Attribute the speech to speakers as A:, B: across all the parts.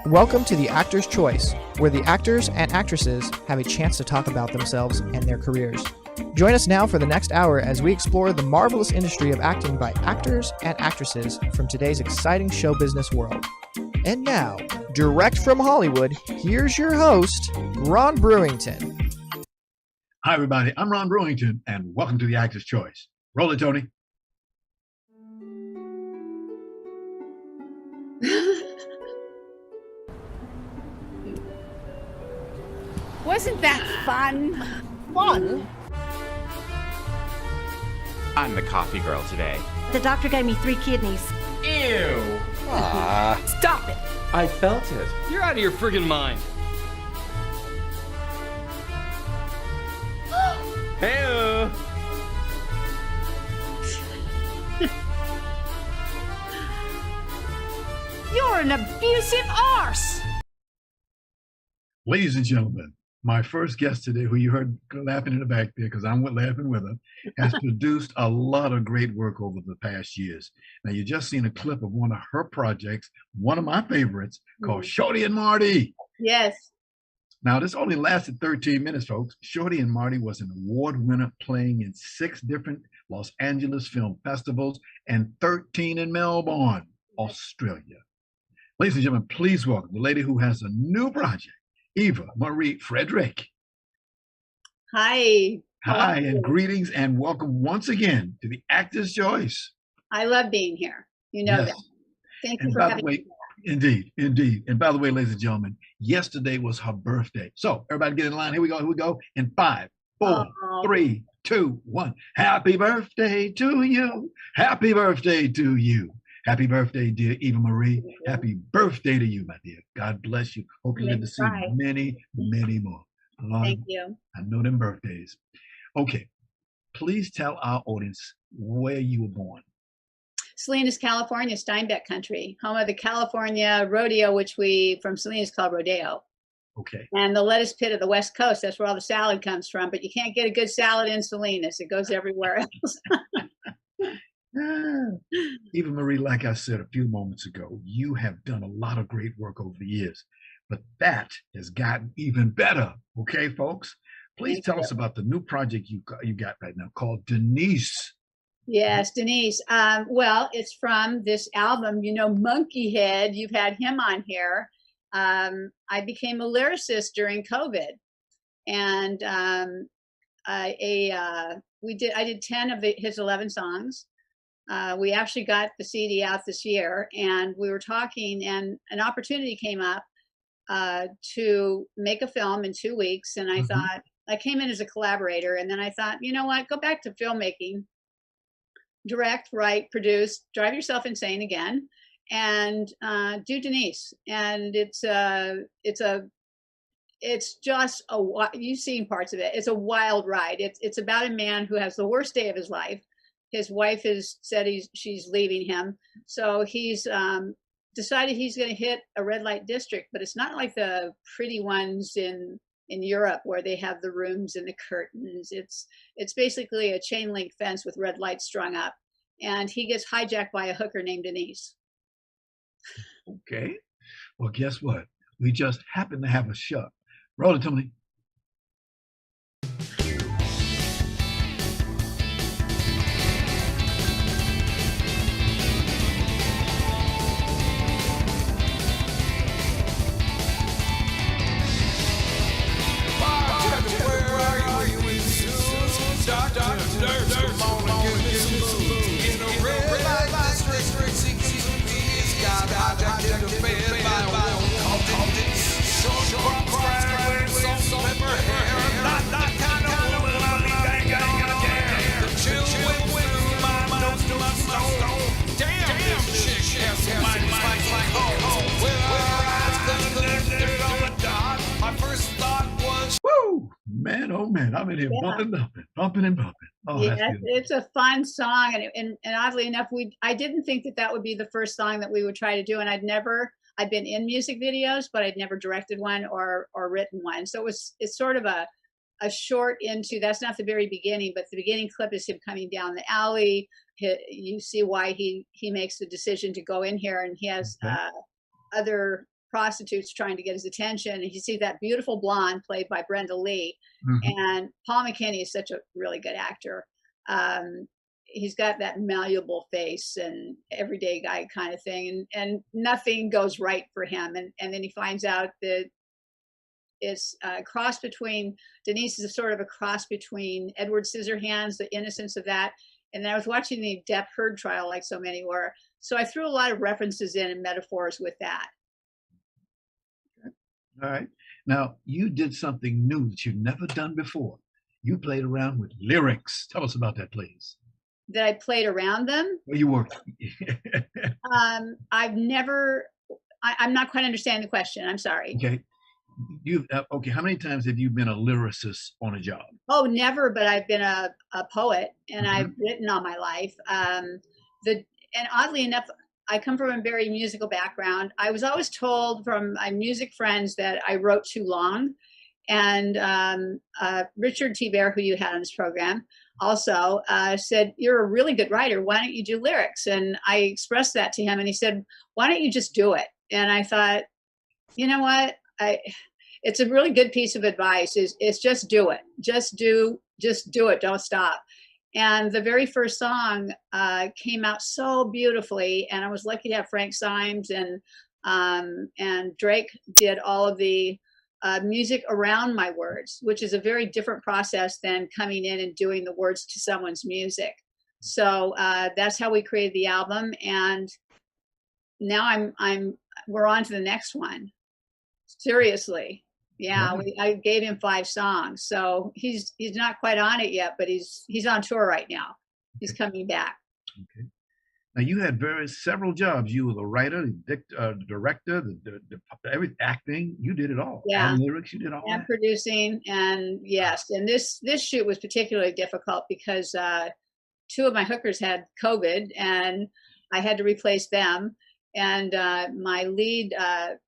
A: Welcome to The Actor's Choice, where the actors and actresses have a chance to talk about themselves and their careers. Join us now for the next hour as we explore the marvelous industry of acting by actors and actresses from today's exciting show business world. And now, direct from Hollywood, here's your host, Ron Brewington.
B: Hi, everybody. I'm Ron Brewington, and welcome to The Actor's Choice. Roll it, Tony.
C: Wasn't that fun?
D: Fun?
E: I'm the coffee girl today.
F: The doctor gave me 3 kidneys.
E: Ew.
C: Stop it!
E: I felt it.
G: You're out of your friggin' mind.
E: Hey.
C: You're an abusive arse!
B: Ladies and gentlemen, my first guest today, who you heard laughing in the back there, because I'm laughing with her, has produced a lot of great work over the past years. Now, you just seen a clip of one of her projects, one of my favorites, called Shorty and Marty.
D: Yes.
B: Now, this only lasted 13 minutes, folks. Shorty and Marty was an award winner playing in 6 different Los Angeles film festivals and 13 in Melbourne, Australia. Ladies and gentlemen, please welcome the lady who has a new project, Eva-Marie Fredric.
D: Hi.
B: Hi, and greetings and welcome once again to The Actor's Choice.
D: I love being here. You know that. Thank you for having me.
B: Indeed, indeed. And by the way, ladies and gentlemen, yesterday was her birthday. So everybody get in line. Here we go. In 5, 4, 3, 2, 1. Happy birthday to you. Happy birthday to you. Happy birthday, dear Eva-Marie. Happy birthday to you, my dear. God bless you. Hope you live to see many, many more.
D: Thank you.
B: I know them birthdays. Okay, please tell our audience where you were born.
D: Salinas, California, Steinbeck country, home of the California rodeo, which we from Salinas call rodeo.
B: Okay.
D: And the lettuce pit of the West Coast, that's where all the salad comes from. But you can't get a good salad in Salinas. It goes everywhere else.
B: Eva-Marie, like I said a few moments ago, you have done a lot of great work over the years, but that has gotten even better. Okay, folks? Please tell us about the new project you got right now called Denise.
D: Yes, Denise. Well, it's from this album, Monkey Head. You've had him on here. I became a lyricist during COVID, and I did 10 of his 11 songs. We actually got the CD out this year, and we were talking, and an opportunity came up to make a film in 2 weeks. And I thought, I came in as a collaborator, and then I thought, you know what, go back to filmmaking, direct, write, produce, drive yourself insane again, and do Denise. And it's just you've seen parts of it. It's a wild ride. It's about a man who has the worst day of his life. His wife has said she's leaving him. So he's decided he's going to hit a red light district, but it's not like the pretty ones in Europe where they have the rooms and the curtains. It's basically a chain link fence with red lights strung up. And he gets hijacked by a hooker named Denise.
B: Okay. Well, guess what? We just happen to have a shot. Roll it, Tony. Man, oh man, I'm in here bumping and bumping. Oh,
D: yeah, it's a fun song, and oddly enough, I didn't think that would be the first song that we would try to do, and I'd been in music videos, but I'd never directed one or written one. So it's sort of a short into, that's not the very beginning, but the beginning clip is him coming down the alley. You see why he makes the decision to go in here, and he has other prostitutes trying to get his attention. And you see that beautiful blonde played by Brenda Lee. And Paul McKinney is such a really good actor. He's got that malleable face and everyday guy kind of thing. And nothing goes right for him. And then he finds out that it's a cross between, Denise is a sort of a cross between Edward Scissorhands, the innocence of that. And then I was watching the Depp Heard trial like so many were. So I threw a lot of references in and metaphors with that.
B: All right. Now, you did something new that you've never done before. You played around with lyrics. Tell us about that, please.
D: That I played around them?
B: Well, you were.
D: I've never, I'm not quite understanding the question. I'm sorry.
B: Okay. Okay, how many times have you been a lyricist on a job?
D: Oh, never, but I've been a poet, and I've written all my life. And oddly enough, I come from a very musical background. I was always told from my music friends that I wrote too long. And Richard T. Bear, who you had on this program, also said, "You're a really good writer. Why don't you do lyrics?" And I expressed that to him, and he said, "Why don't you just do it?" And I thought, you know what? It's a really good piece of advice. Is just do it. Just do it. Don't stop. And the very first song came out so beautifully, and I was lucky to have Frank Symes and Drake did all of the music around my words, which is a very different process than coming in and doing the words to someone's music. So that's how we created the album, and now we're on to the next one. Seriously. Yeah, I gave him 5 songs, so he's not quite on it yet, but he's on tour right now. He's coming back.
B: Okay. Now you had several jobs. You were the writer, the director, the acting. You did it all.
D: Yeah,
B: all the lyrics. You did all.
D: And
B: that.
D: Producing, and yes, and this shoot was particularly difficult because 2 of my hookers had COVID, and I had to replace them. And my lead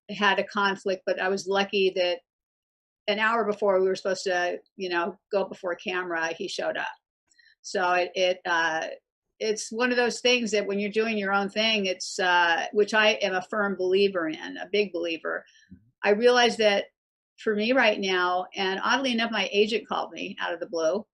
D: had a conflict, but I was lucky that an hour before we were supposed to, go before camera, he showed up. So it's one of those things that when you're doing your own thing, it's which I am a firm believer in, a big believer. I realize that for me right now, and oddly enough, my agent called me out of the blue,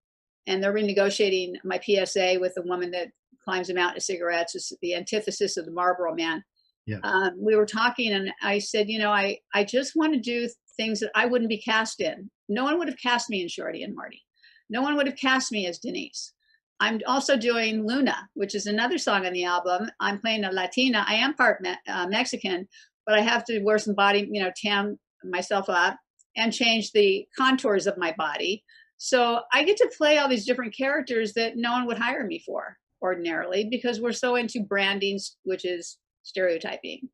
D: and they're renegotiating my PSA with the woman that climbs a mountain of cigarettes. It's the antithesis of the Marlboro Man. Yeah. We were talking, and I said, I just want to do things that I wouldn't be cast in. No one would have cast me in Shorty and Marty. No one would have cast me as Denise. I'm also doing Luna, which is another song on the album. I'm playing a Latina. I am part Mexican, but I have to wear some body, tan myself up and change the contours of my body. So I get to play all these different characters that no one would hire me for ordinarily, because we're so into branding, which is stereotyping.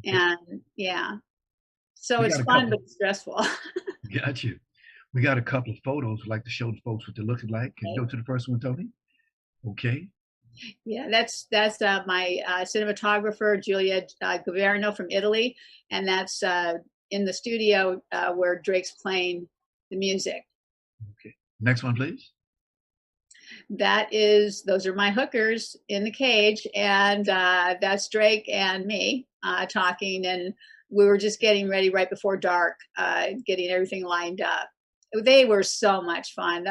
D: And yeah, so it's fun, but it's stressful.
B: Got you. We got a couple of photos. We'd like to show the folks what they're looking like. Can you go to the first one, Tony? Okay.
D: Yeah, that's my cinematographer, Giulia Governo from Italy. And that's in the studio where Drake's playing the music.
B: Okay. Next one, please.
D: Those are my hookers in the cage. And that's Drake and me talking. And we were just getting ready right before dark, getting everything lined up. They were so much fun.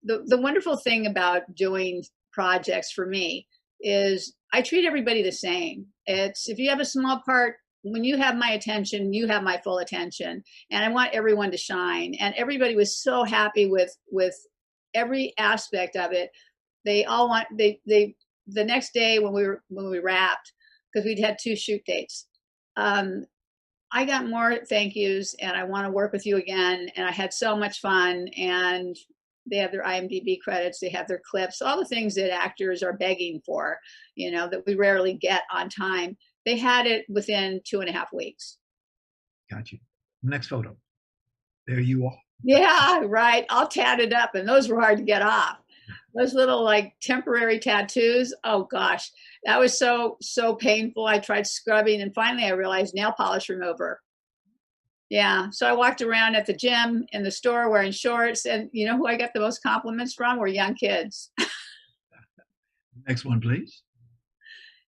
D: The wonderful thing about doing projects for me is I treat everybody the same. It's, if you have a small part, when you have my attention, you have my full attention, and I want everyone to shine. And everybody was so happy with every aspect of it. They all want, the next day when we wrapped, because we'd had 2 shoot dates, I got more thank yous, and I want to work with you again. And I had so much fun. And they have their IMDb credits, they have their clips, all the things that actors are begging for, that we rarely get on time. They had it within 2.5 weeks.
B: Got you. Next photo. There you are.
D: Yeah, right. All tatted up, and those were hard to get off. Those little temporary tattoos. Oh gosh, that was so painful. I tried scrubbing, and finally I realized nail polish remover. Yeah, so I walked around at the gym, in the store, wearing shorts, and you know who I got the most compliments from were young kids.
B: Next one, please.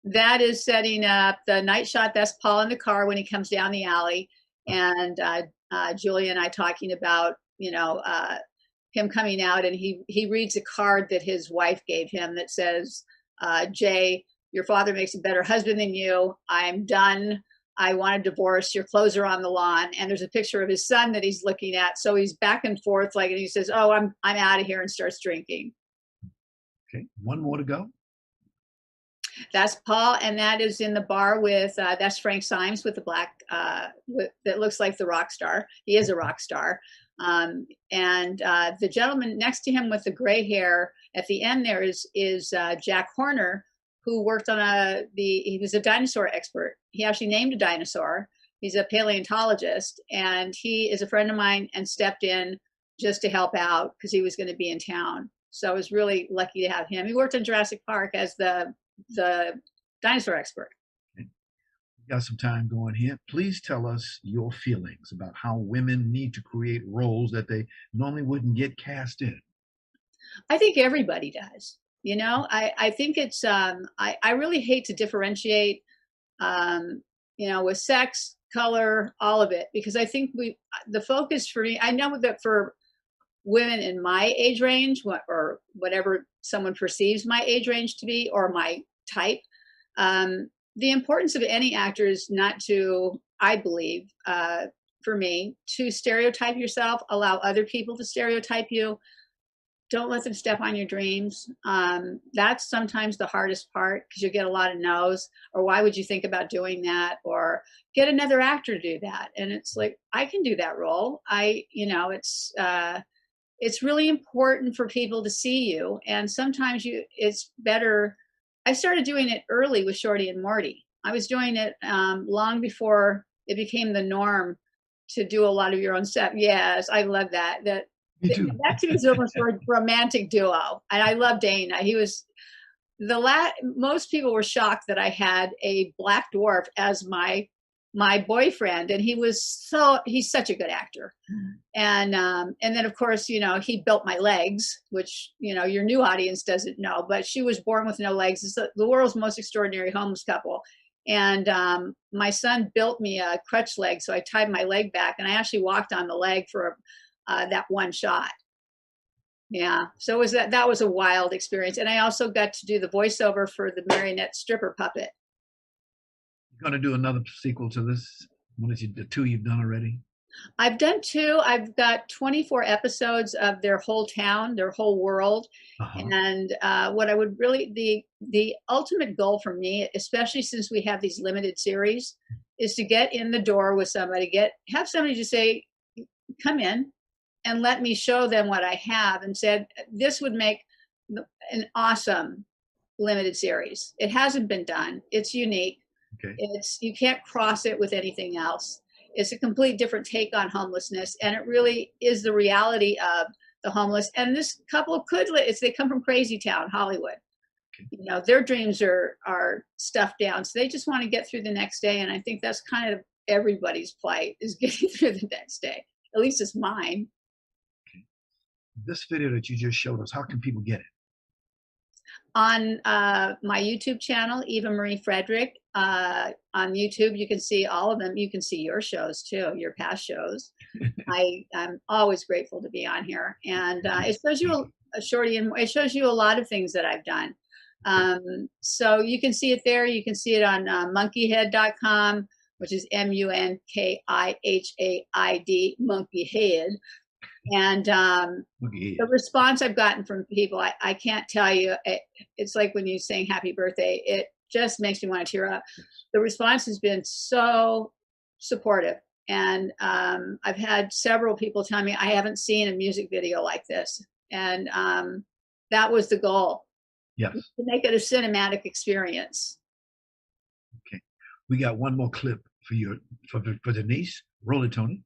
D: That is setting up the night shot. That's Paul in the car when he comes down the alley, and Julia and I talking about, him coming out, and he reads a card that his wife gave him that says, Jay, your father makes a better husband than you. I'm done. I want a divorce. Your clothes are on the lawn. And there's a picture of his son that he's looking at. So he's back and forth, and he says, oh, I'm out of here, and starts drinking.
B: Okay, one more to go.
D: That's Paul, and that is in the bar with, that's Frank Symes with the black, that looks like the rock star. He is a rock star. And the gentleman next to him with the gray hair at the end there is Jack Horner, who worked on he was a dinosaur expert. He actually named a dinosaur. He's a paleontologist, and he is a friend of mine and stepped in just to help out because he was going to be in town. So I was really lucky to have him. He worked in Jurassic Park as the dinosaur expert.
B: Okay. We got some time going here. Please tell us your feelings about how women need to create roles that they normally wouldn't get cast in.
D: I think everybody does. I think it's, I really hate to differentiate, with sex, color, all of it, because I think the focus for me, I know that for women in my age range, or whatever someone perceives my age range to be, or my type, the importance of any actor is not to, I believe, for me, to stereotype yourself, allow other people to stereotype you. Don't let them step on your dreams. That's sometimes the hardest part, because you'll get a lot of no's, or why would you think about doing that, or get another actor to do that. And it's like, I can do that role. It's really important for people to see you. And sometimes it's better. I started doing it early with Shorty and Morty. I was doing it long before it became the norm to do a lot of your own stuff. Yes, I love that.
B: Me too.
D: That to me is almost a romantic duo. And I love Dana. He was most people were shocked that I had a black dwarf as my boyfriend, and he's such a good actor. And then of course, he built my legs, which, your new audience doesn't know, but she was born with no legs. It's the world's most extraordinary homeless couple. And my son built me a crutch leg, so I tied my leg back, and I actually walked on the leg for that one shot. Yeah, so that was a wild experience. And I also got to do the voiceover for the marionette stripper puppet.
B: You're going to do another sequel to this? What is the two you've done already?
D: I've done 2. I've got 24 episodes of their whole town, their whole world. And what I would really, the ultimate goal for me, especially since we have these limited series, is to get in the door with somebody, have somebody just say, come in and let me show them what I have, and said, this would make an awesome limited series. It hasn't been done. It's unique.
B: Okay.
D: You can't cross it with anything else. It's a complete different take on homelessness, and it really is the reality of the homeless. And this couple they come from crazy town, Hollywood. Okay. Their dreams are stuffed down, so they just want to get through the next day. And I think that's kind of everybody's plight, is getting through the next day. At least it's mine.
B: Okay. This video that you just showed us, how can people get it?
D: On my YouTube channel, Eva-Marie Fredric. On YouTube, you can see all of them. You can see your shows too, your past shows. I'm always grateful to be on here, and it shows you it shows you a lot of things that I've done. So you can see it there. You can see it on monkeyhead.com, which is MUNKIHAID, monkeyhead. And the response I've gotten from people, I can't tell you. It's like when you sing happy birthday, it just makes me want to tear up. The response has been so supportive. And I've had several people tell me, I haven't seen a music video like this. And that was the goal.
B: Yes.
D: To make it a cinematic experience.
B: Okay. We got one more clip for Denise. Roll it, Tony.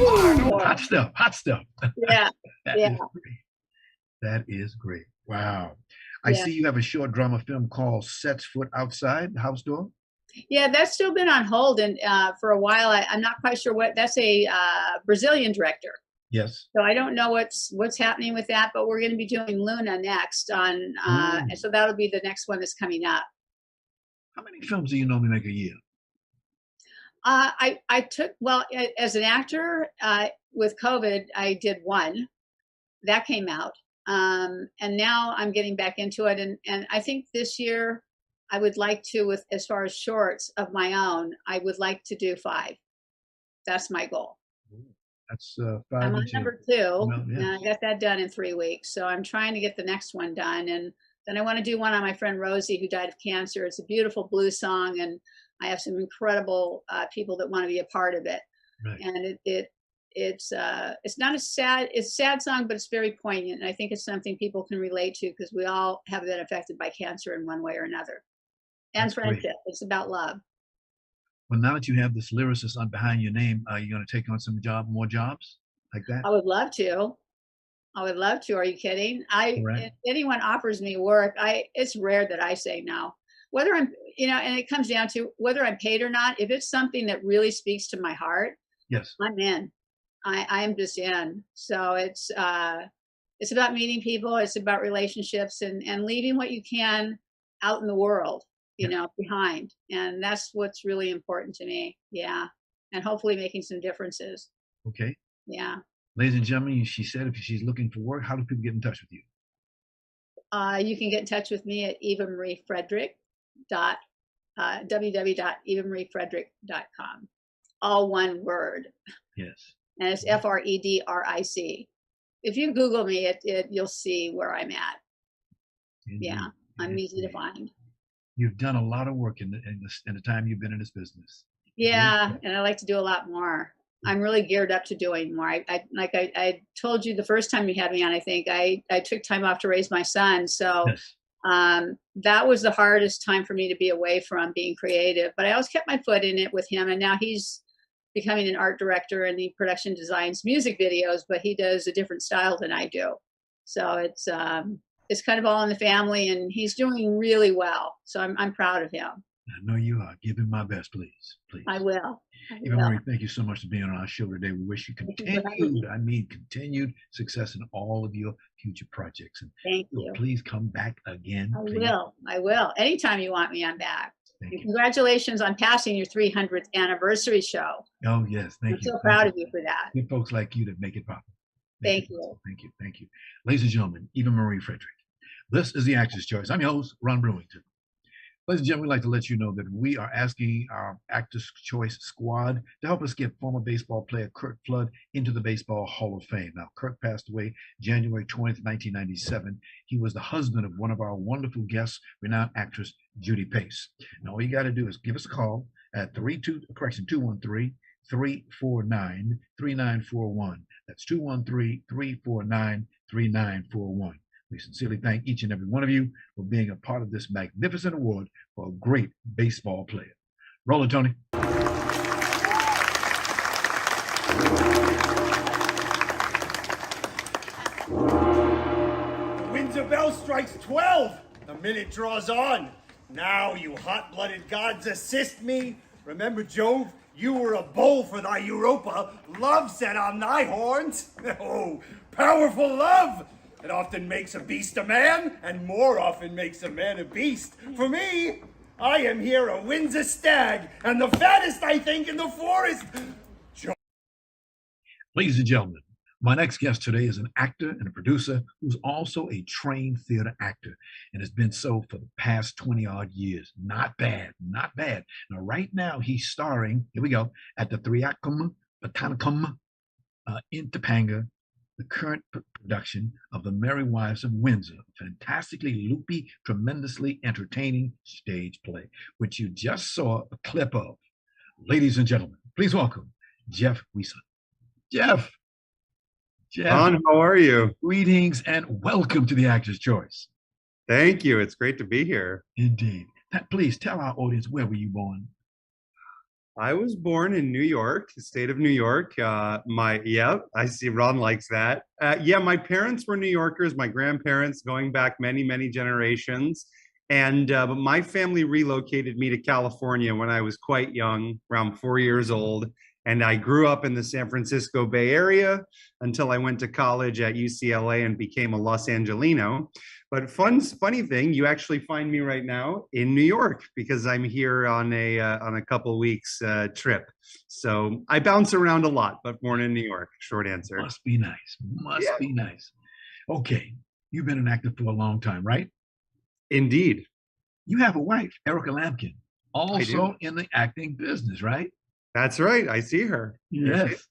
B: Hot stuff. Hot stuff.
D: Yeah.
B: That
D: Yeah.
B: is great. That is great. Wow. I
D: Yeah.
B: see you have a short drama film called Sets Foot Outside the House Door.
D: Yeah, that's still been on hold, and for a while, I'm not quite sure what. That's a Brazilian director,
B: Yes.
D: so I don't know what's happening with that. But we're going to be doing Luna next on, and so that'll be the next one that's coming up.
B: How many films do you normally make a year?
D: I took, well, as an actor with COVID, I did one that came out, and now I'm getting back into it, and I think this year I would like to, with as far as shorts of my own, I would like to do 5. That's my goal.
B: That's 5
D: I'm on
B: and 2.
D: number 2,
B: Well,
D: and
B: yes.
D: I got that done in 3 weeks. So I'm trying to get the next one done, and then I want to do one on my friend Rosie, who died of cancer. It's a beautiful blues song, and I have some incredible people that want to be a part of it.
B: Right.
D: And it's not a sad, it's a sad song, but it's very poignant, and I think it's something people can relate to because we all have been affected by cancer in one way or another. And
B: That's great.
D: friendship. It's about love.
B: Well, now that you have this lyricist on behind your name, are you going to take on some more jobs like that?
D: I would love to. I would love to. Are you kidding?
B: Right.
D: If anyone offers me work, it's rare that I say no. Whether I'm, and it comes down to whether I'm paid or not. If it's something that really speaks to my heart,
B: Yes.
D: I'm in. I'm just in. So it's about meeting people. It's about relationships and leaving what you can out in the world, behind. And that's what's really important to me. Yeah. And hopefully making some differences.
B: Okay.
D: Yeah.
B: Ladies and gentlemen, she said if she's looking for work, how do people get in touch with you?
D: You can get in touch with me at Eva-Marie Fredric. www.evamariefredric.com. All one word.
B: Yes.
D: And it's Fredric. If you Google me, you'll see where I'm at.
B: Indeed.
D: Yeah, I'm easy to
B: Indeed.
D: find.
B: You've done a lot of work in the time you've been in this business.
D: Yeah, and I like to do a lot more. I'm really geared up to doing more. I told you the first time you had me on, I think I took time off to raise my son. So
B: Yes.
D: that was the hardest time for me to be away from being creative. But I always kept my foot in it with him. And now he's becoming an art director and he production designs music videos, but he does a different style than I do. So it's kind of all in the family, and he's doing really well. So I'm proud of him.
B: I know you are. Give him my best, please. Please.
D: I will.
B: Eva-Marie, thank you so much for being on our show today. We wish you
D: Thank you for having
B: continued success in all of your future projects. And
D: Thank you.
B: please come back again. Please.
D: I will. Anytime you want me, I'm back.
B: Thank
D: And
B: you.
D: congratulations on passing your 300th anniversary show.
B: Oh, yes. Thank
D: I'm
B: you.
D: so proud of you for that.
B: Good folks like you that make it possible.
D: Thank you.
B: Thank you. Thank you. Ladies and gentlemen, Eva-Marie Fredric. This is the Actor's Choice. I'm your host, Ron Brewington. Ladies and gentlemen, we'd like to let you know that we are asking our Actor's Choice squad to help us get former baseball player Kirk Flood into the Baseball Hall of Fame. Now, Kirk passed away January 20th, 1997. He was the husband of one of our wonderful guests, renowned actress Judy Pace. Now, all you got to do is give us a call at 213-349-3941. That's 213-349-3941. We sincerely thank each and every one of you for being a part of this magnificent award for a great baseball player. Roll it, Tony.
G: The Windsor bell strikes 12. The minute draws on. Now, you hot-blooded gods, assist me. Remember, Jove, you were a bowl for thy Europa. Love set on thy horns. Oh, powerful love! It often makes a beast a man, and more often makes a man a beast. For me, I am here a Windsor stag, and the fattest, I think, in the forest.
B: Ladies and gentlemen, my next guest today is an actor and a producer who's also a trained theater actor and has been so for the past 20-odd years. Not bad, not bad. Now, right now, he's starring, here we go, at the Theatricum Botanicum in Topanga, the current production of The Merry Wives of Windsor, a fantastically loopy, tremendously entertaining stage play, which you just saw a clip of. Ladies and gentlemen, please welcome Jeff Wiesen. Jeff.
H: Ron, how are you?
B: Greetings and welcome to the Actor's Choice.
H: Thank you. It's great to be here.
B: Indeed. Please tell our audience, where were you born?
H: I was born in New York, the state of New York. I see Ron likes that. My parents were New Yorkers, my grandparents going back many, many generations. And but my family relocated me to California when I was quite young, around 4 years old. And I grew up in the San Francisco Bay Area until I went to college at UCLA and became a Los Angelino. But funny thing, you actually find me right now in New York because I'm here on a couple weeks trip. So I bounce around a lot, but born in New York. Short answer.
B: Must be nice. Must be nice. Okay, you've been an actor for a long time, right?
H: Indeed.
B: You have a wife, Erica Lamkin, also in the acting business, right?
H: That's right. I see her.
B: Yes.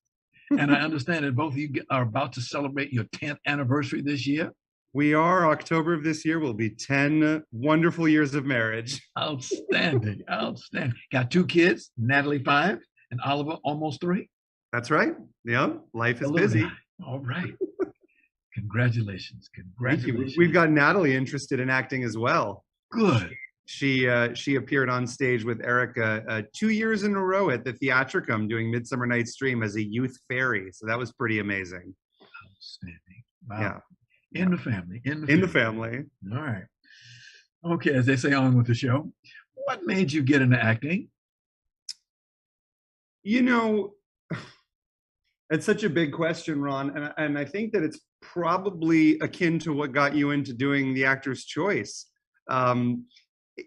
B: And I understand that both of you are about to celebrate your 10th anniversary this year.
H: We are. October of this year will be 10 wonderful years of marriage.
B: Outstanding. Outstanding. Got 2 kids, Natalie 5 and Oliver almost 3.
H: That's right. Yeah. Life is busy.
B: All right. Congratulations. Congratulations.
H: We've got Natalie interested in acting as well.
B: Good.
H: She appeared on stage with Erica 2 years in a row at the Theatricum doing Midsummer Night's Dream as a youth fairy. So that was pretty amazing.
B: Outstanding. Wow.
H: Yeah.
B: In the family.
H: In the family.
B: All right. Okay, as they say on with the show, what made you get into acting?
H: You know, it's such a big question, Ron. And I think that it's probably akin to what got you into doing the Actor's Choice.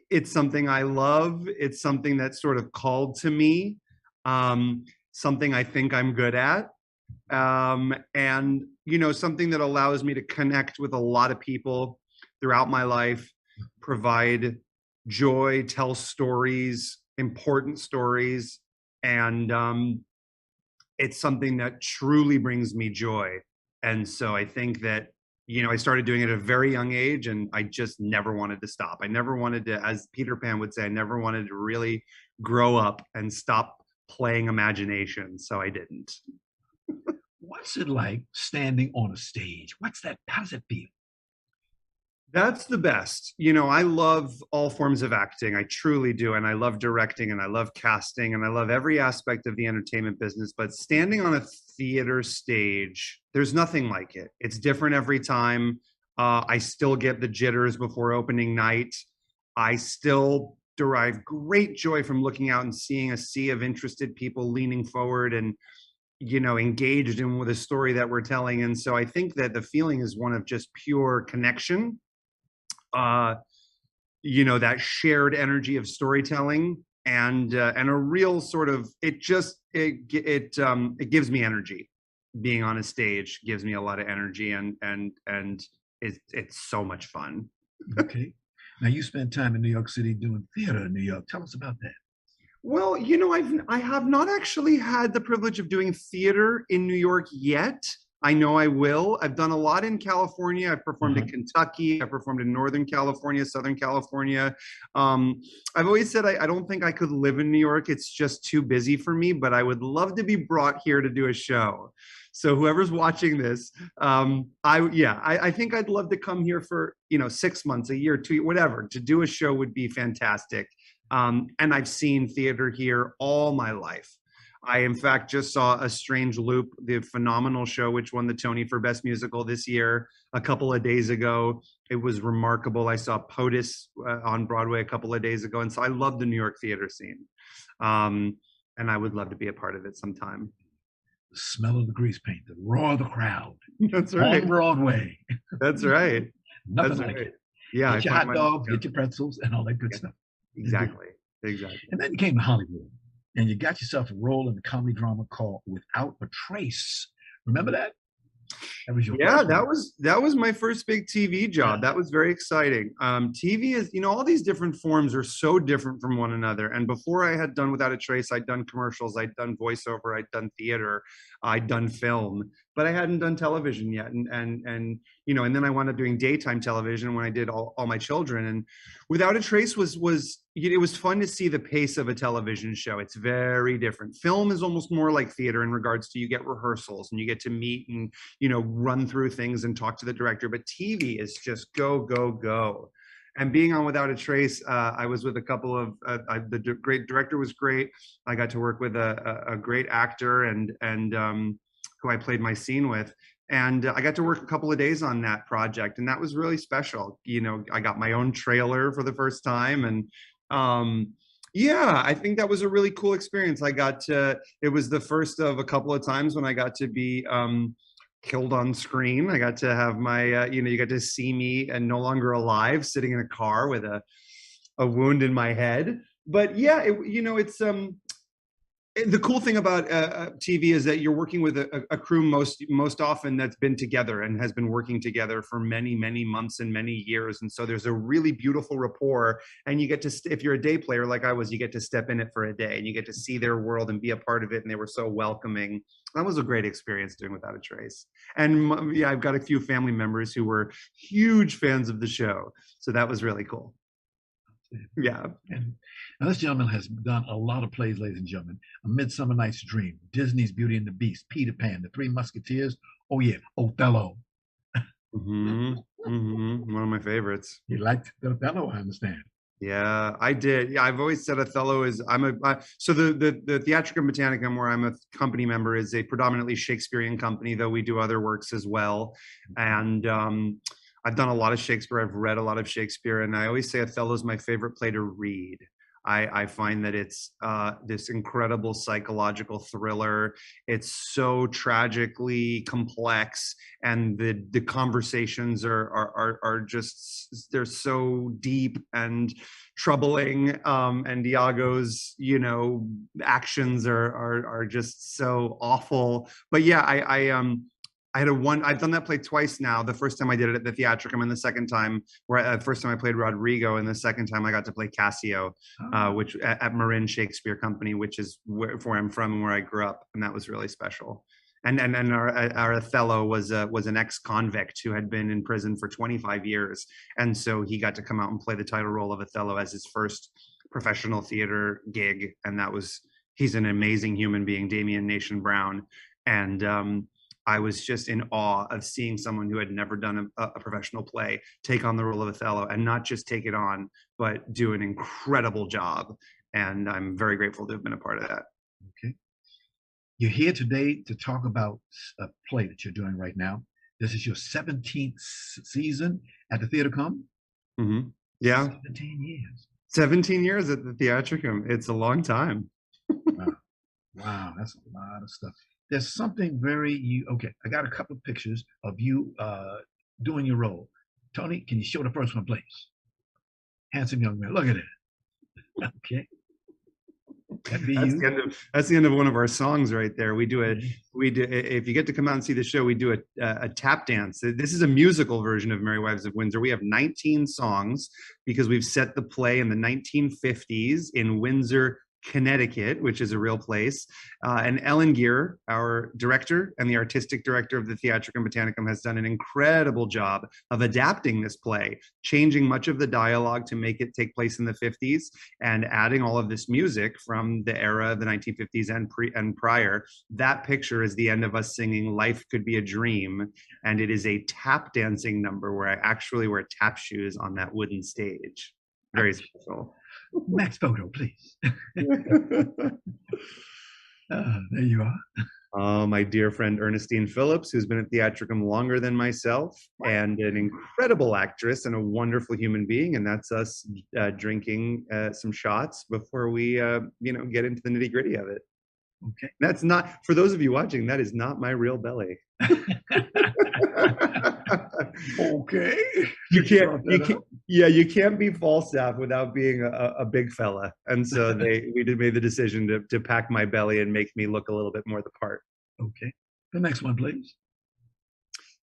H: It's something I love. It's something that sort of called to me, something I think I'm good at. And, you know, something that allows me to connect with a lot of people throughout my life, provide joy, tell stories, important stories. And it's something that truly brings me joy. And so I think that, you know, I started doing it at a very young age and I just never wanted to stop. I never wanted to, as Peter Pan would say, I never wanted to really grow up and stop playing imagination. So I didn't.
B: What's it like standing on a stage? What's that? How does it feel?
H: That's the best. You know, I love all forms of acting. I truly do. And I love directing and I love casting and I love every aspect of the entertainment business. But standing on a theater stage, there's nothing like it. It's different every time. I still get the jitters before opening night. I still derive great joy from looking out and seeing a sea of interested people leaning forward and, you know, engaged in with a story that we're telling. And so I think that the feeling is one of just pure connection. You know, that shared energy of storytelling and a real sort of, it gives me energy. Being on a stage gives me a lot of energy and it's so much fun.
B: Okay. Now you spent time in New York City doing theater in New York. Tell us about that.
H: Well, you know, I have not actually had the privilege of doing theater in New York yet. I know I will. I've done a lot in California. I've performed in Kentucky. I've performed in Northern California, Southern California. I've always said I don't think I could live in New York. It's just too busy for me, but I would love to be brought here to do a show. So whoever's watching this, I think I'd love to come here for, 6 months, a year, 2 years, whatever, to do a show would be fantastic. And I've seen theater here all my life. I, in fact, just saw A Strange Loop, the phenomenal show, which won the Tony for Best Musical this year, a couple of days ago. It was remarkable. I saw POTUS on Broadway a couple of days ago. And so I love the New York theater scene. And I would love to be a part of it sometime.
B: The smell of the grease paint, the roar of the crowd.
H: That's right.
B: On Broadway.
H: That's right.
B: Nothing
H: That's
B: like
H: right.
B: it.
H: Yeah.
B: Get your hot dogs, get your pretzels, and all that good stuff.
H: Exactly. And
B: then you came to Hollywood. And you got yourself a role in a comedy drama called Without a Trace. Remember that? That was your
H: that was my first big TV job. That was very exciting. TV is, all these different forms are so different from one another. And before I had done Without a Trace, I'd done commercials, I'd done voiceover, I'd done theater, I'd done film, but I hadn't done television yet. And then I wound up doing daytime television when I did all my children. And Without a Trace it was fun to see the pace of a television show. It's very different. Film is almost more like theater in regards to you get rehearsals and you get to meet and, run through things and talk to the director. But TV is just go, go, go. And being on Without a Trace, I was with a couple of great director was great. I got to work with a great actor and who I played my scene with. And I got to work a couple of days on that project, and that was really special. You know, I got my own trailer for the first time, and yeah, I think that was a really cool experience. It was the first of a couple of times when I got to be killed on screen. I got to have my, you got to see me and no longer alive, sitting in a car with a wound in my head. But yeah, it's the cool thing about TV is that you're working with a crew most often that's been together and has been working together for many, many months and many years. And so there's a really beautiful rapport, and you get to, if you're a day player like I was, you get to step in it for a day and you get to see their world and be a part of it. And they were so welcoming. That was a great experience doing Without a Trace. And yeah, I've got a few family members who were huge fans of the show. So that was really cool. Yeah.
B: And now this gentleman has done a lot of plays, ladies and gentlemen. A Midsummer Night's Dream, Disney's Beauty and the Beast, Peter Pan, The Three Musketeers. Oh yeah, Othello.
H: One of my favorites.
B: You liked Othello, I understand.
H: Yeah, I did. Yeah, I've always said Othello is. So the Theatricum Botanicum, where I'm a company member, is a predominantly Shakespearean company, though we do other works as well. And I've done a lot of Shakespeare. I've read a lot of Shakespeare, and I always say Othello is my favorite play to read. I find that it's this incredible psychological thriller. It's so tragically complex, and the conversations are just, they're so deep and troubling. And Iago's, actions are just so awful. But yeah, I've done that play twice now. The first time I did it at the Theatricum, and the second time, the first time I played Rodrigo, and the second time I got to play Cassio, which at Marin Shakespeare Company, which is where I'm from and where I grew up, and that was really special. And our Othello was an ex-convict who had been in prison for 25 years, and so he got to come out and play the title role of Othello as his first professional theater gig, and he's an amazing human being, Damian Nation Brown, and I was just in awe of seeing someone who had never done a professional play take on the role of Othello, and not just take it on, but do an incredible job. And I'm very grateful to have been a part of that.
B: Okay. You're here today to talk about a play that you're doing right now. This is your 17th season at the Theatricum.
H: Mm-hmm. Yeah.
B: 17 years.
H: 17 years at the Theatricum. It's a long time.
B: Wow, that's a lot of stuff. There's something okay, I got a couple of pictures of you doing your role. Tony, can you show the first one, please? Handsome young man, look at it. Okay.
H: That's the end of one of our songs right there. We do if you get to come out and see the show, we do a tap dance. This is a musical version of Merry Wives of Windsor. We have 19 songs because we've set the play in the 1950s in Windsor, Connecticut, which is a real place. And Ellen Gear, our director and the artistic director of the Theatricum Botanicum, has done an incredible job of adapting this play, changing much of the dialogue to make it take place in the 50s, and adding all of this music from the era of the 1950s and prior. That picture is the end of us singing "Life Could Be a Dream," and it is a tap dancing number where I actually wear tap shoes on that wooden stage. Very special.
B: Next photo, please. There you are.
H: My dear friend Ernestine Phillips, who's been at Theatricum longer than myself, and an incredible actress and a wonderful human being. And that's us drinking some shots before we, get into the nitty gritty of it.
B: Okay.
H: That's not, for those of you watching, that is not my real belly.
B: Okay.
H: You can't be Falstaff without being a big fella. And so we made the decision to pack my belly and make me look a little bit more the part.
B: Okay. The next one, please.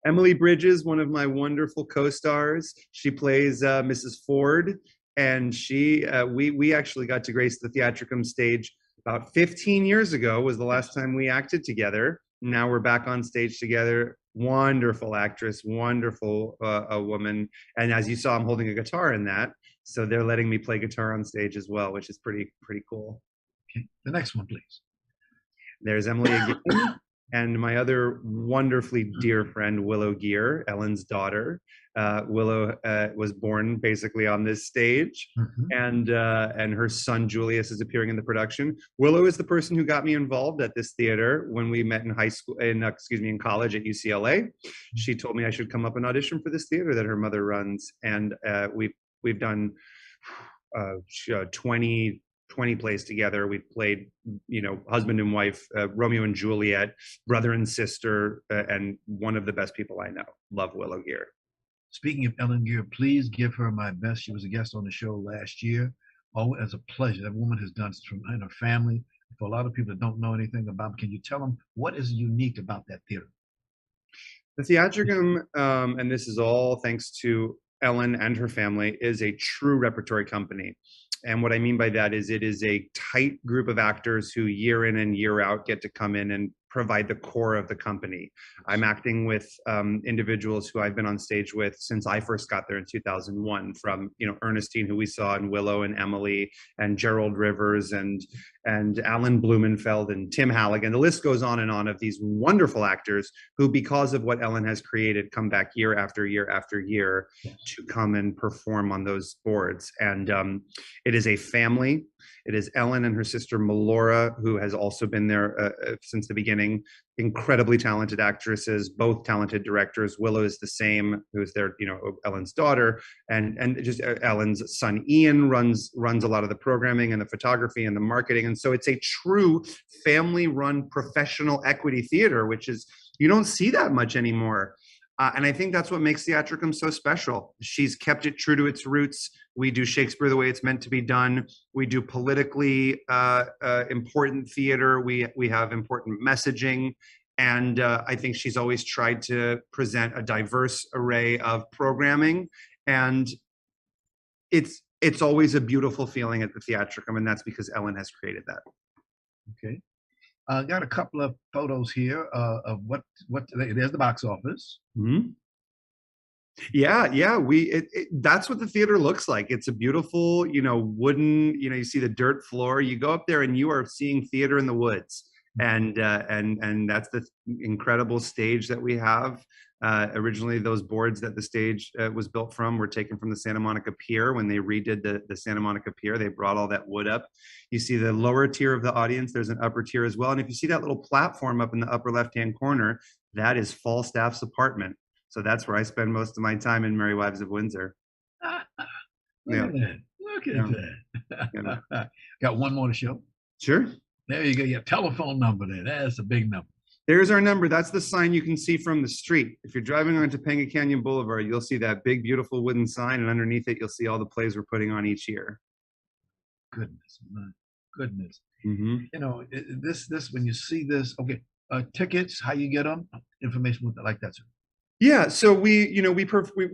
H: Emily Bridges, one of my wonderful co-stars. She plays Mrs. Ford, and we actually got to grace the Theatricum stage about 15 years ago was the last time we acted together. Now we're back on stage together. Wonderful actress, wonderful a woman. And as you saw, I'm holding a guitar in that. So they're letting me play guitar on stage as well, which is pretty cool.
B: Okay, the next one, please.
H: There's Emily again. And my other wonderfully dear friend, Willow Gear, Ellen's daughter. Willow was born basically on this stage, and her son Julius is appearing in the production. Willow is the person who got me involved at this theater when we met in high school, in college at UCLA. She told me I should come up and audition for this theater that her mother runs, and we've done 20 plays together. We've played, husband and wife, Romeo and Juliet, brother and sister, and one of the best people I know. Love Willow Gear.
B: Speaking of Ellen Gear, please give her my best. She was a guest on the show last year. Oh, as a pleasure. That woman has done from her family. For a lot of people that don't know anything about, can you tell them what is unique about that theater?
H: The Theatricum, and this is all thanks to Ellen and her family, is a true repertory company. And what I mean by that is it is a tight group of actors who year in and year out get to come in and provide the core of the company. I'm acting with individuals who I've been on stage with since I first got there in 2001, from Ernestine, who we saw in Willow and Emily, and Gerald Rivers and Alan Blumenfeld and Tim Halligan. The list goes on of these wonderful actors who, because of what Ellen has created, come back year after year after year to come and perform on those boards. And it is a family. It is Ellen and her sister Melora, who has also been there since the beginning. Incredibly talented actresses, both talented directors. Willow is the same, who's their, Ellen's daughter, and just Ellen's son Ian runs a lot of the programming and the photography and the marketing. And so it's a true family-run professional equity theater, which is, you don't see that much anymore. And I think that's what makes Theatricum so special. She's kept it true to its roots. We do Shakespeare the way it's meant to be done. We do politically important theater. We have important messaging. And I think she's always tried to present a diverse array of programming. And it's always a beautiful feeling at the Theatricum, and that's because Ellen has created that.
B: Okay. Got a couple of photos here of what there's the box office.
H: Mm-hmm. Yeah. That's what the theater looks like. It's a beautiful, wooden, you see the dirt floor. You go up there and you are seeing theater in the woods. And that's the incredible stage that we have. Originally, those boards that the stage was built from were taken from the Santa Monica Pier. When they redid the Santa Monica Pier, they brought all that wood up. You see the lower tier of the audience. There's an upper tier as well. And if you see that little platform up in the upper left-hand corner, that is Falstaff's apartment. So that's where I spend most of my time in Merry Wives of Windsor.
B: Look at that. Got one more to show.
H: Sure.
B: There you go. Your telephone number there. That's a big number.
H: There's our number. That's the sign you can see from the street. If you're driving on Topanga Canyon Boulevard, you'll see that big, beautiful wooden sign, and underneath it, you'll see all the plays we're putting on each year.
B: Goodness, my goodness.
H: Mm-hmm.
B: This when you see this, okay, tickets, how you get them, information like that, sir.
H: Yeah, so we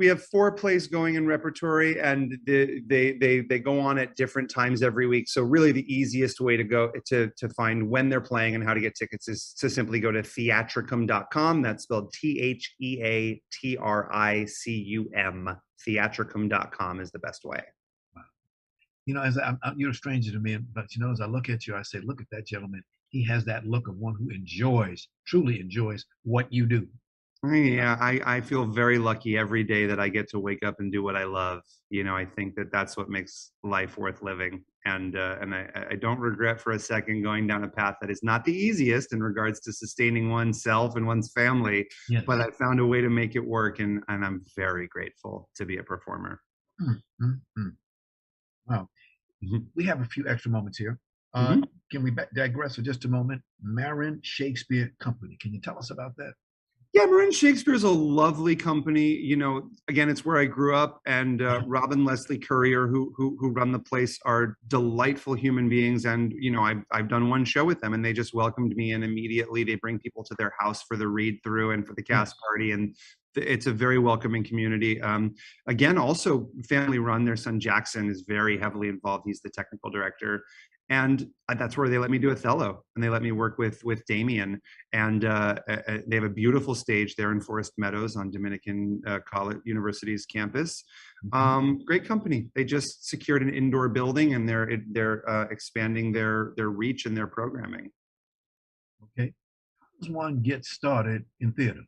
H: have 4 plays going in repertory, and they go on at different times every week. So really, the easiest way to go to find when they're playing and how to get tickets is to simply go to theatricum.com. That's spelled Theatricum. Theatricum.com is the best way.
B: Wow. As you're a stranger to me, but as I look at you, I say, look at that gentleman. He has that look of one who truly enjoys what you do.
H: Yeah, I feel very lucky every day that I get to wake up and do what I love. I think that's what makes life worth living. And I don't regret for a second going down a path that is not the easiest in regards to sustaining oneself and one's family. Yes. But I found a way to make it work, and I'm very grateful to be a performer.
B: Mm-hmm. Wow. Mm-hmm. We have a few extra moments here. Can we digress for just a moment? Marin Shakespeare Company. Can you tell us about that?
H: Yeah, Marin Shakespeare is a lovely company. Again, it's where I grew up, and Rob and Leslie Currier, who run the place, are delightful human beings. And I've done one show with them, and they just welcomed me in immediately. They bring people to their house for the read through and for the cast party, and it's a very welcoming community. Again, also family run. Their son Jackson is very heavily involved. He's the technical director. And that's where they let me do Othello, and they let me work with Damien. And they have a beautiful stage there in Forest Meadows on Dominican College University's campus. Great company. They just secured an indoor building, and they're expanding their reach and their programming.
B: Okay, how does one get started in theater?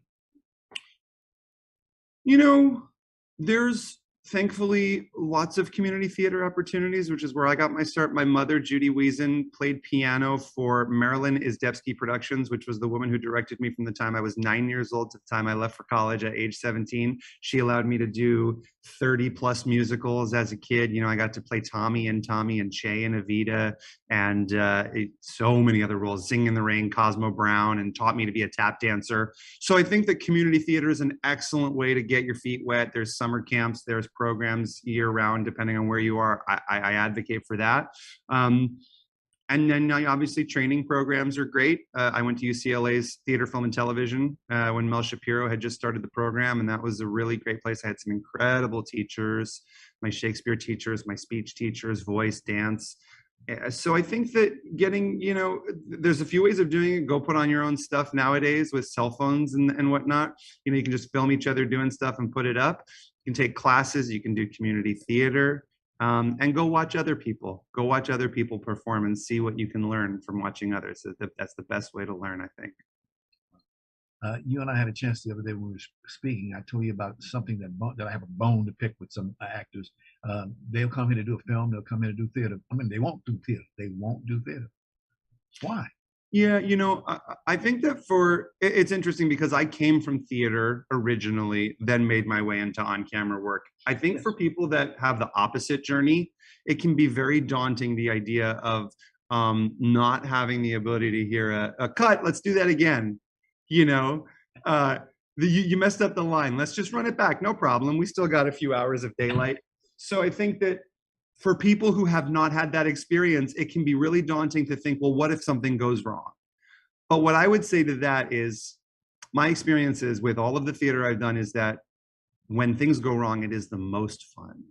H: There's thankfully lots of community theater opportunities, which is where I got my start. My mother, Judy Wiesen, played piano for Marilyn Izdebski Productions, which was the woman who directed me from the time I was 9 years old to the time I left for college at age 17. She allowed me to do 30 plus musicals as a kid. I got to play Tommy and Che and Evita and so many other roles, Sing in the Rain, Cosmo Brown, and taught me to be a tap dancer. So I think that community theater is an excellent way to get your feet wet. There's summer camps, there's programs year round, depending on where you are. I advocate for that. And then obviously training programs are great. I went to UCLA's Theater, Film, and Television when Mel Shapiro had just started the program, and that was a really great place. I had some incredible teachers, my Shakespeare teachers, my speech teachers, voice, dance. So I think that getting, there's a few ways of doing it. Go put on your own stuff nowadays with cell phones and whatnot. You can just film each other doing stuff and put it up. You can take classes, you can do community theater. And go watch other people. Go watch other people perform and see what you can learn from watching others. That's the best way to learn, I think.
B: You and I had a chance the other day when we were speaking. I told you about something that I have a bone to pick with some actors. They'll come here to do a film. They'll come here to do theater. They won't do theater. They won't do theater. Why?
H: Yeah, I think that it's interesting because I came from theater originally, then made my way into on-camera work. I think for people that have the opposite journey, it can be very daunting, the idea of not having the ability to hear a cut, let's do that again. You messed up the line, let's just run it back, no problem. We still got a few hours of daylight. So I think that for people who have not had that experience, it can be really daunting to think, well, what if something goes wrong? But what I would say to that is, my experiences with all of the theater I've done is that when things go wrong, it is the most fun.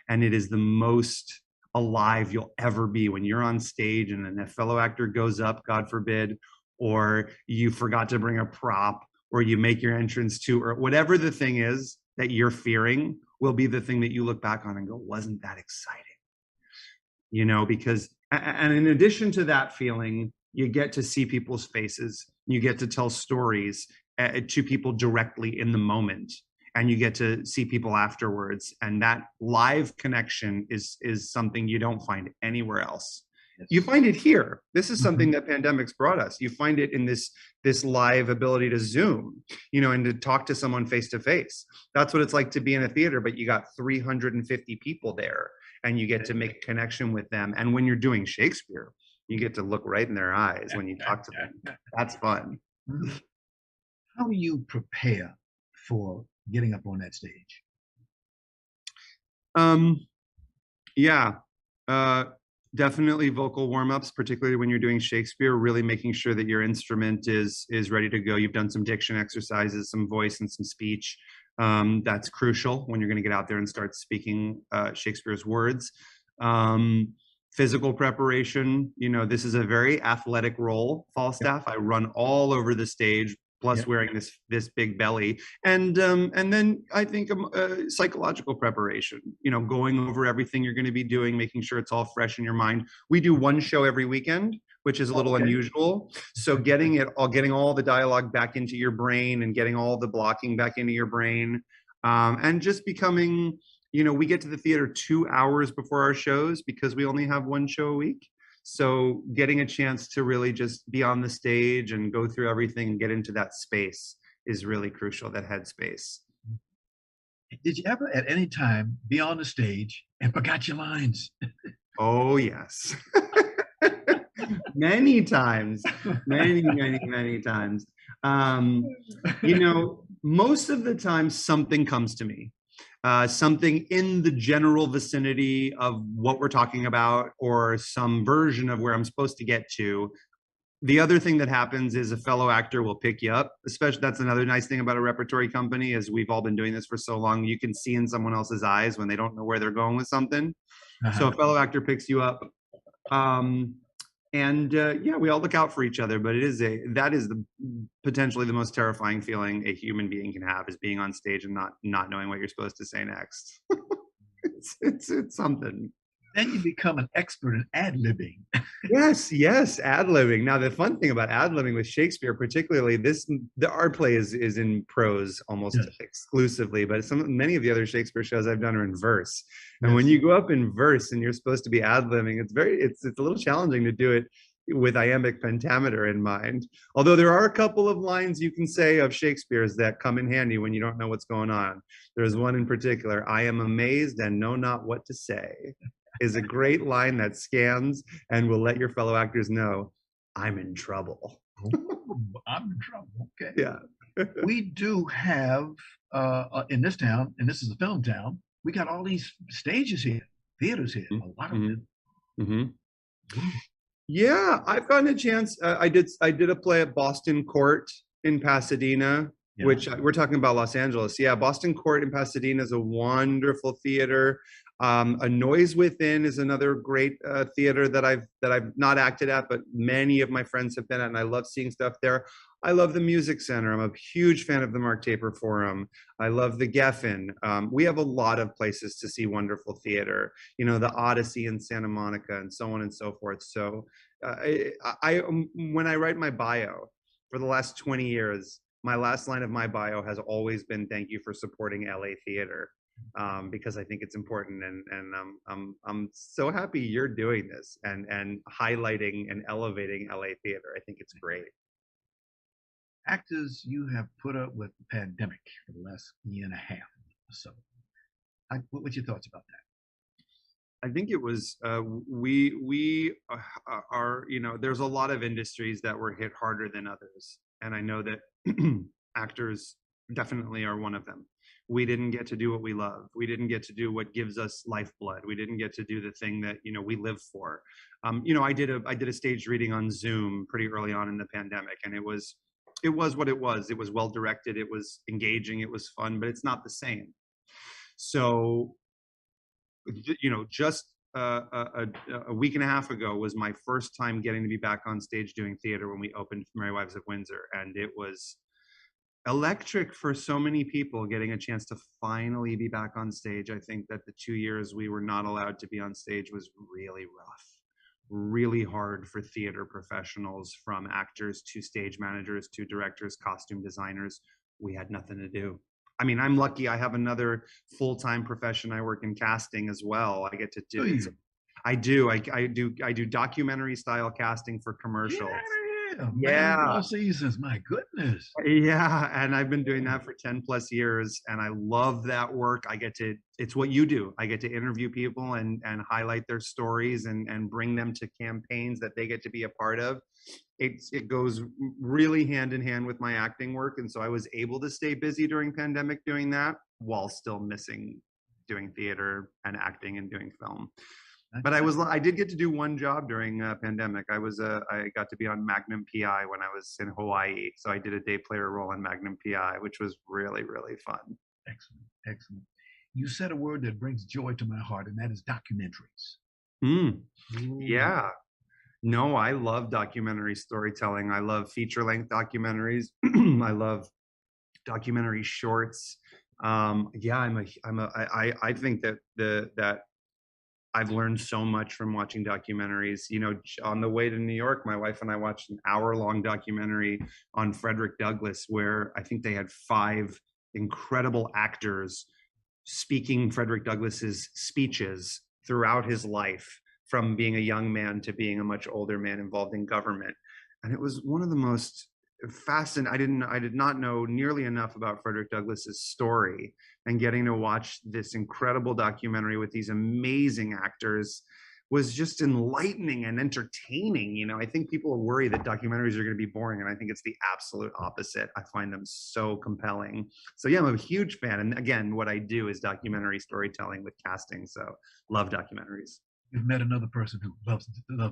H: And it is the most alive you'll ever be when you're on stage and then a fellow actor goes up, God forbid, or you forgot to bring a prop, or you make your entrance too, or whatever the thing is that you're fearing will be the thing that you look back on and go, wasn't that exciting? Because, and in addition to that feeling, you get to see people's faces, you get to tell stories to people directly in the moment, and you get to see people afterwards. And that live connection is something you don't find anywhere else. You find it here. This is something that pandemics brought us. You find it in this live ability to Zoom, and to talk to someone face to face. That's what it's like to be in a theater, but you got 350 people there, and you get to make a connection with them. And when you're doing Shakespeare, you get to look right in their eyes when you talk to them. That's fun.
B: How do you prepare for getting up on that stage?
H: Definitely vocal warm-ups, particularly when you're doing Shakespeare, really making sure that your instrument is ready to go. You've done some diction exercises, some voice and some speech. That's crucial when you're going to get out there and start speaking Shakespeare's words. Physical preparation, this is a very athletic role, Falstaff. I run all over the stage, plus wearing this big belly. And then I think psychological preparation, going over everything you're going to be doing, making sure it's all fresh in your mind. We do one show every weekend, which is a little unusual. So getting all the dialogue back into your brain and getting all the blocking back into your brain, and just becoming, we get to the theater 2 hours before our shows because we only have one show a week. So getting a chance to really just be on the stage and go through everything and get into that space is really crucial, that headspace.
B: Did you ever at any time be on the stage and forgot your lines?
H: Oh, yes. Many times, many times. Most of the time something comes to me. Something in the general vicinity of what we're talking about, or some version of where I'm supposed to get to. The other thing that happens is a fellow actor will pick you up. Especially, that's another nice thing about a repertory company, is we've all been doing this for so long. You can see in someone else's eyes when they don't know where they're going with something. So a fellow actor picks you up. We all look out for each other, but that is potentially the most terrifying feeling a human being can have, is being on stage and not knowing what you're supposed to say next. It's something.
B: Then you become an expert in ad-libbing.
H: Yes, ad-libbing. Now, the fun thing about ad-libbing with Shakespeare, particularly our play is in prose almost
B: Yes.
H: exclusively, but many of the other Shakespeare shows I've done are in verse. And
B: Yes.
H: when you go up in verse and you're supposed to be ad-libbing, it's a little challenging to do it with iambic pentameter in mind. Although there are a couple of lines you can say of Shakespeare's that come in handy when you don't know what's going on. There's one in particular, "I am amazed and know not what to say," is a great line that scans and will let your fellow actors know, I'm in trouble.
B: I'm in trouble. Okay.
H: Yeah.
B: We do have in this town, and this is a film town, we got all these stages here, theaters here, a lot of them.
H: Mm-hmm. Yeah, I've gotten a chance. I did a play at Boston Court in Pasadena, which we're talking about Los Angeles. Yeah, Boston Court in Pasadena is a wonderful theater. A Noise Within is another great theater that I've not acted at, but many of my friends have been at, and I love seeing stuff there. I love the Music Center. I'm a huge fan of the Mark Taper Forum. I love the Geffen. We have a lot of places to see wonderful theater. You know, the Odyssey in Santa Monica, and so on and so forth. So, when I write my bio for the last 20 years, my last line of my bio has always been "Thank you for supporting LA theater," because I think it's important, and I'm so happy you're doing this and highlighting and elevating LA theater. I think it's great.
B: Actors, you have put up with the pandemic for the last year and a half or so. What's your thoughts about that?
H: I think it was we are, you know, there's a lot of industries that were hit harder than others, and I know that actors definitely are one of them. We didn't get to do what we love. We didn't get to do what gives us lifeblood. We didn't get to do the thing that, you know, we live for. You know, I did a staged reading on Zoom pretty early on in the pandemic, and it was what it was. It was well directed. It was engaging. It was fun, but it's not the same. So, you know, just a week and a half ago was my first time getting to be back on stage doing theater when we opened Merry Wives of Windsor, and it was electric for so many people getting a chance to finally be back on stage. I think that the 2 years we were not allowed to be on stage was really rough, really hard for theater professionals, from actors to stage managers to directors, costume designers. We had nothing to do. I mean, I'm lucky I have another full-time profession. I work in casting as well. I get to do it. I do documentary style casting for commercials.
B: Yeah. All seasons, my goodness.
H: Yeah, and I've been doing that for 10 plus years, and I love that work. It's what you do. I get to interview people and highlight their stories and bring them to campaigns that they get to be a part of. It goes really hand in hand with my acting work, and so I was able to stay busy during pandemic doing that while still missing doing theater and acting and doing film. But I did get to do one job during pandemic. I got to be on Magnum PI when I was in Hawaii. So I did a day player role on Magnum PI, which was really, really fun.
B: Excellent. You said a word that brings joy to my heart, and that is documentaries.
H: Yeah. No, I love documentary storytelling. I love feature-length documentaries. I love documentary shorts. I think that I've learned so much from watching documentaries. You know, on the way to New York, my wife and I watched an hour-long documentary on Frederick Douglass, where I think they had 5 incredible actors speaking Frederick Douglass's speeches throughout his life, from being a young man to being a much older man involved in government. And it was one of the most fascinating. I did not know nearly enough about Frederick Douglass's story, and getting to watch this incredible documentary with these amazing actors was just enlightening and entertaining. You know, I think people worry that documentaries are going to be boring, and I think it's the absolute opposite. I find them so compelling. So yeah, I'm a huge fan. And again, what I do is documentary storytelling with casting. So love documentaries.
B: You've met another person who loves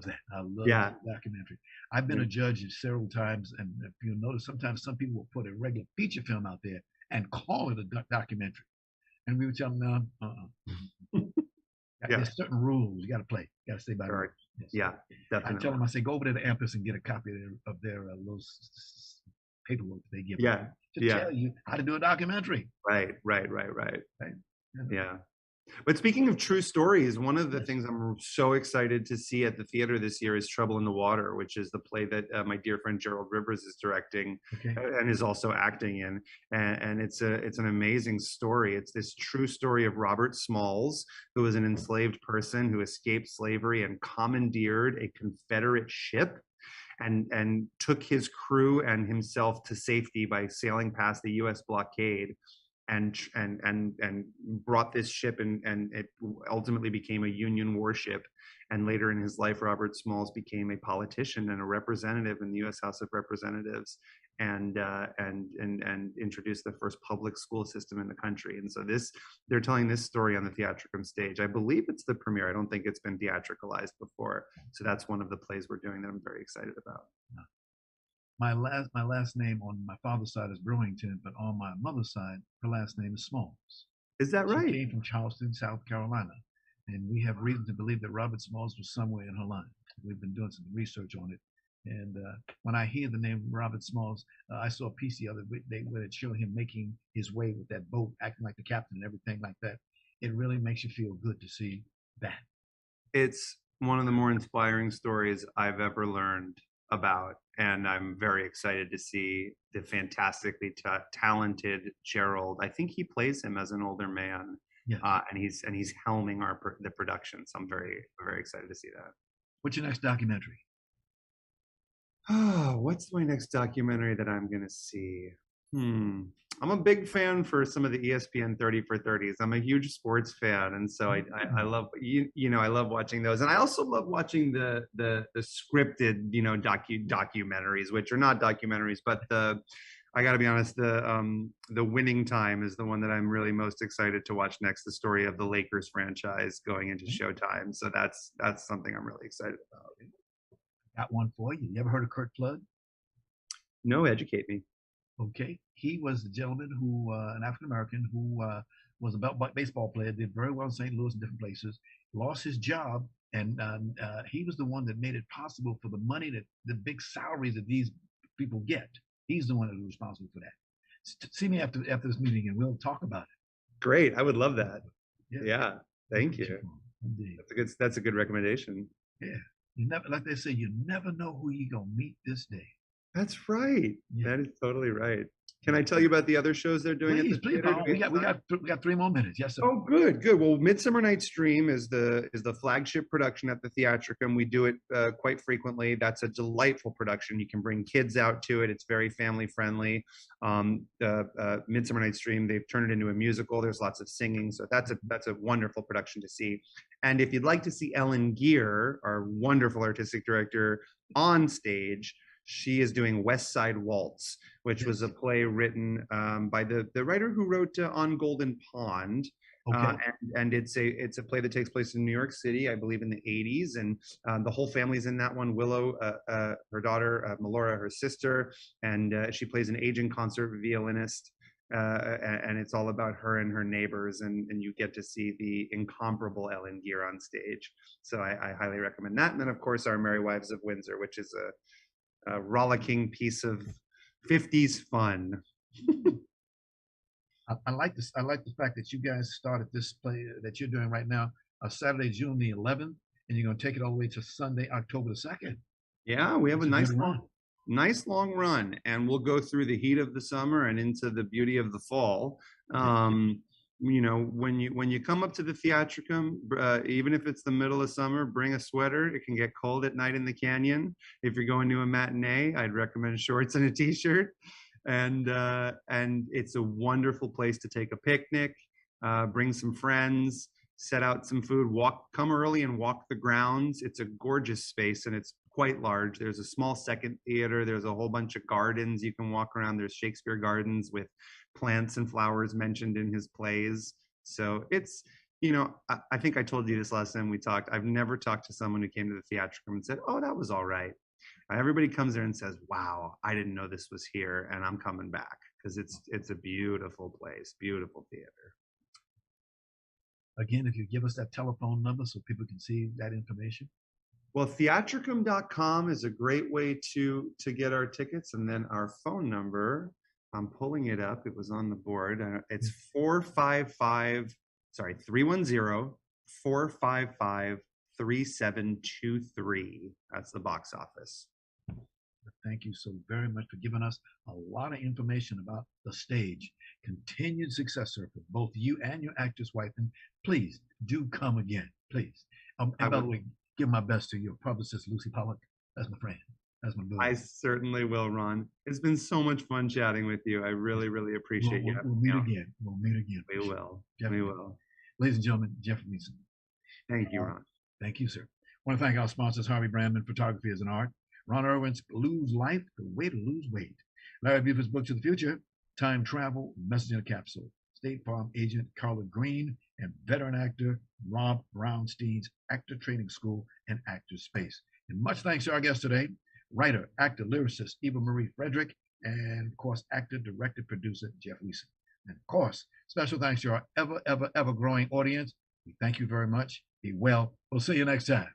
B: that. I love documentary. I've been a judge several times, and if you notice, sometimes some people will put a regular feature film out there and call it a documentary, and we would tell them, no, there's certain rules you got to play, you got to stay by the rules. Yes.
H: Yeah, definitely.
B: I tell them, I say, go over to the Empress and get a copy of their little paperwork they give you to tell you how to do a documentary.
H: Right. Yeah. But speaking of true stories, one of the things I'm so excited to see at the theater this year is Trouble in the Water, which is the play that my dear friend Gerald Rivers is directing and is also acting in. And it's an amazing story. It's this true story of Robert Smalls, who was an enslaved person who escaped slavery and commandeered a Confederate ship and took his crew and himself to safety by sailing past the U.S. blockade. And brought this ship and it ultimately became a Union warship. And later in his life, Robert Smalls became a politician and a representative in the U.S. House of Representatives, and introduced the first public school system in the country. And so they're telling this story on the Theatricum stage. I believe it's the premiere. I don't think it's been theatricalized before. So that's one of the plays we're doing that I'm very excited about.
B: My last name on my father's side is Brewington, but on my mother's side, her last name is Smalls.
H: Is that right?
B: She came from Charleston, South Carolina, and we have reason to believe that Robert Smalls was somewhere in her line. We've been doing some research on it, and when I hear the name Robert Smalls, I saw a piece the other day where it showed him making his way with that boat, acting like the captain and everything like that. It really makes you feel good to see that.
H: It's one of the more inspiring stories I've ever learned about, and I'm very excited to see the fantastically talented Gerald. I think he plays him as an older man, and he's helming the production. So I'm very, very excited to see that.
B: What's your next documentary?
H: Oh, what's my next documentary that I'm going to see? I'm a big fan for some of the ESPN 30 for 30s. I'm a huge sports fan, and so I love I love watching those, and I also love watching the scripted documentaries, which are not documentaries, but I got to be honest, the Winning Time is the one that I'm really most excited to watch next. The story of the Lakers franchise going into Showtime, so that's something I'm really excited about.
B: Got one for you. You ever heard of Kurt Flood?
H: No, educate me.
B: Okay, he was the gentleman who, an African American who was a baseball player, did very well in St. Louis and different places, lost his job, and he was the one that made it possible for the money that the big salaries that these people get. He's the one that was responsible for that. See me after this meeting, and we'll talk about it.
H: Great, I would love that. Yeah, thank you.
B: Indeed.
H: That's a good recommendation.
B: Yeah, you never, like they say, you never know who you're gonna meet this day.
H: That's right. Yeah. That is totally right. Can I tell you about the other shows they're doing?
B: Please, we got 3 more minutes. Yes, sir.
H: Oh, good. Well, Midsummer Night's Dream is the flagship production at the Theatricum. We do it quite frequently. That's a delightful production. You can bring kids out to it. It's very family friendly. Midsummer Night's Dream, they've turned it into a musical. There's lots of singing, so that's a wonderful production to see. And if you'd like to see Ellen Geer, our wonderful artistic director, on stage, she is doing West Side Waltz, which was a play written by the writer who wrote On Golden Pond. And it's a play that takes place in New York City, I believe in the 80s. And the whole family's in that one. Willow, her daughter, Melora, her sister, and she plays an aging concert violinist. And it's all about her and her neighbors, and you get to see the incomparable Ellen Geer on stage. So I highly recommend that. And then, of course, Our Merry Wives of Windsor, which is a rollicking piece of 50s fun.
B: I like this. I like the fact that you guys started this play that you're doing right now, Saturday, June the 11th, and you're going to take it all the way to Sunday, October the 2nd.
H: Yeah, we have a nice long run, and we'll go through the heat of the summer and into the beauty of the fall. When you come up to the Theatricum, even if it's the middle of summer, bring a sweater. It can get cold at night in the canyon. If you're going to a matinee, I'd recommend shorts and a t-shirt. And it's a wonderful place to take a picnic, bring some friends, set out some food, come early and walk the grounds. It's a gorgeous space, and it's quite large. There's a small second theater. There's a whole bunch of gardens you can walk around. There's Shakespeare gardens with plants and flowers mentioned in his plays. So it's, I think I told you this last time we talked. I've never talked to someone who came to the Theatricum and said, oh, that was all right. Everybody comes there and says, wow, I didn't know this was here, and I'm coming back, because it's a beautiful place, beautiful theater.
B: Again, if you give us that telephone number so people can see that information.
H: Well, theatricum.com is a great way to get our tickets, and then our phone number, I'm pulling it up. It was on the board. It's 455 sorry, 310-455-3723. That's the box office.
B: Thank you so very much for giving us a lot of information about the stage. Continued success, sir, for both you and your actress wife. And please do come again, please. And by the way, give my best to your publicist, Lucy Pollock. That's my friend. That's my boy.
H: I certainly will, Ron. It's been so much fun chatting with you. I really, really appreciate you.
B: We'll meet again. We'll meet again.
H: We will.
B: Definitely.
H: We will.
B: Ladies and gentlemen, Jeffrey Wiesen.
H: Thank you, Ron.
B: Thank you, sir. I want to thank our sponsors, Harvey Brandman, Photography is an Art, Ron Irwin's Lose Life, The Way to Lose Weight, Larry Buford's Book to the Future, Time Travel, Message in a Capsule, State Farm agent Carla Green, and veteran actor Rob Brownstein's Actor Training School and Actor Space. And much thanks to our guest today, writer, actor, lyricist Eva-Marie Fredric, and of course, actor, director, producer Jeff Wiesen. And of course, special thanks to our ever growing audience. We thank you very much. Be well. We'll see you next time.